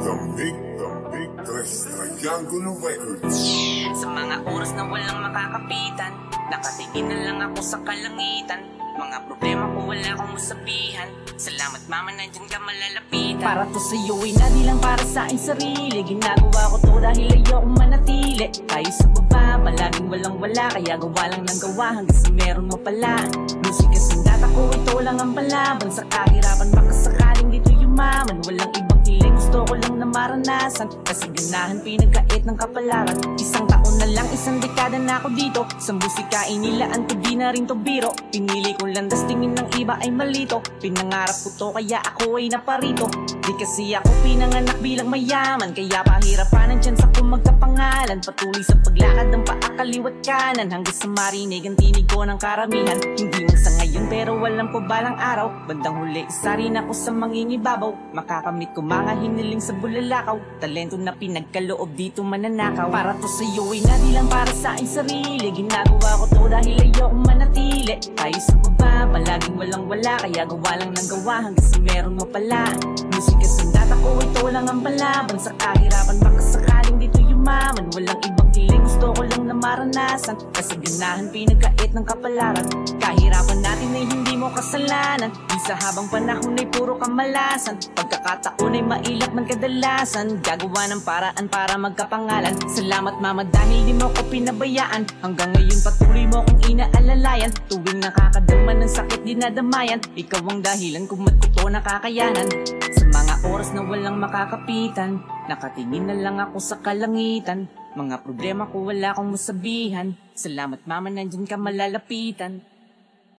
The Big Tres Triangulo Records. Sa mga oras na walang makakapitan, nakatingin na lang ako sa kalangitan. Mga problema ko wala akong masabihan. Salamat mama, nandyan ka malalapitan. Para to sa'yo ay di lang para sa aking sarili. Ginagawa ko to dahil ayokong manatili. Tayo sa baba, palaging walang wala. Kaya gawa lang ng gawa hanggang sa meron mapalaan. Musika sandata ko, ito lang ang palaban. Sa kahirapan baka sakaling dito yumaman. Walang ibang hiling, gusto ko lang na maranasan. Kasi ganahan pinagkait ng kapalaran. Isang taon na lang, isang dekada na ako dito. Sa musika inilaan ko, di na rin to biro. Pinili ko landas, tingin ng iba ay malito. Pinangarap ko to, kaya ako ay naparito. Di kasi ako pinanganak bilang mayaman. Kaya pahirapan ang tiyans ako magkapangalan. Patuloy sa paglakad ng paa kaliwat kanan. Hanggang sa marinig ang tinig ko ng karamihan. Hindi man sa ngayon pero walang ko balang araw. Bandang huli, isa rin ako sa mangingibabaw. Makakamit ko mga hiniling sa bulalakaw. Talento na pinagkaloob dito mananakaw. Para to sa'yo ay di lang para sa aking sarili. Ginagawa ko to dahil ayokong manatili. Tayo sa baba, palaging walang wala. Kaya gawa lang ng gawa hanggang sa meron mapalaan. Musika sandata ko, ito lang ang palaban. Sa kahirapan baka sakaling dito yumaman. Walang ibang hiling, gusto ko lang na maranasan. Kasi ganahan pinagkait ng kapalaran. Kahirapan natin ay hindi mo kasalanan. Di sa habang panahon ay puro kamalasan. Pagkakataon ay mailap man kadalasan. Gagawa ng paraan para magkapangalan. Salamat mama dahil di mo ko pinabayaan. Hanggang ngayon patuloy mo kong inaalalayan. Tuwing nakakadama ng sakit dinadamayan. Ikaw ang dahilan kung mat ko to nakakayanan. Sa mga oras na walang makakapitan, nakatingin na lang ako sa kalangitan. Mga problema ko wala akong masabihan. Salamat mama, nandyan ka malalapitan.